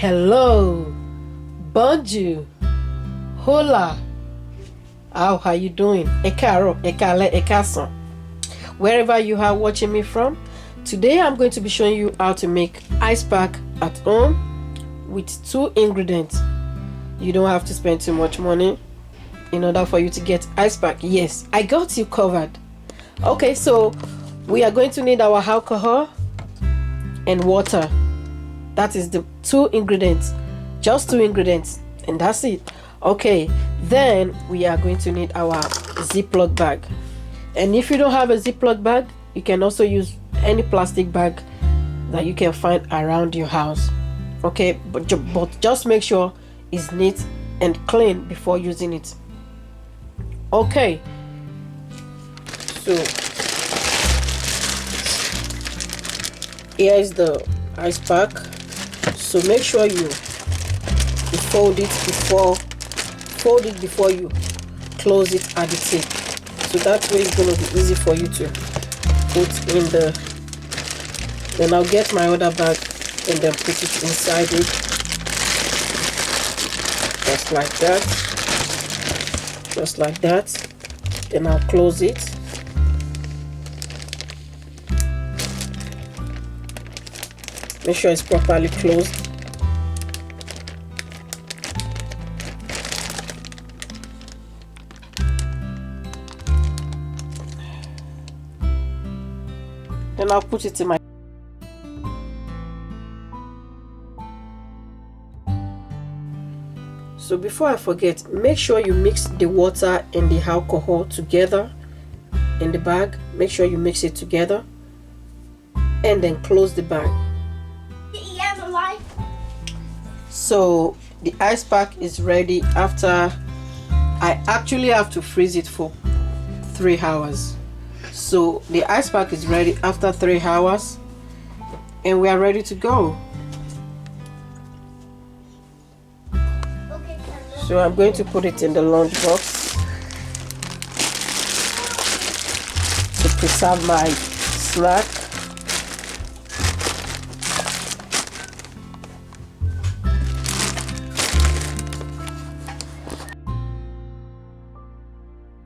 Hello, bonjour, hola. How are you doing? Ekaro, ekale, ekason. Wherever you are watching me from, today I'm going to be showing you how to make ice pack at home with 2 ingredients. You don't have to spend too much money in order for you to get ice pack. Yes, I got you covered. Okay, so we are going to need our alcohol and water. That is the 2 ingredients, just 2 ingredients, and that's it. Okay, then we are going to need our Ziploc bag, and if you don't have a Ziploc bag, you can also use any plastic bag that you can find around your house. Okay, but just make sure it's neat and clean before using it. Okay, so here is the ice pack. So make sure you fold it before you close it at the tip. So that way it's going to be easy for you to put in the. Then I'll get my other bag and then put it inside it, just like that, just like that. Then I'll close it. Make sure it's properly closed. Then I'll put it in my. So before I forget, make sure you mix the water and the alcohol together in the bag. Make sure you mix it together and then close the bag. So the ice pack is ready after I actually have to freeze it for 3 hours. So the ice pack is ready after 3 hours and we are ready to go. So I'm going to put it in the lunch box to preserve my snack.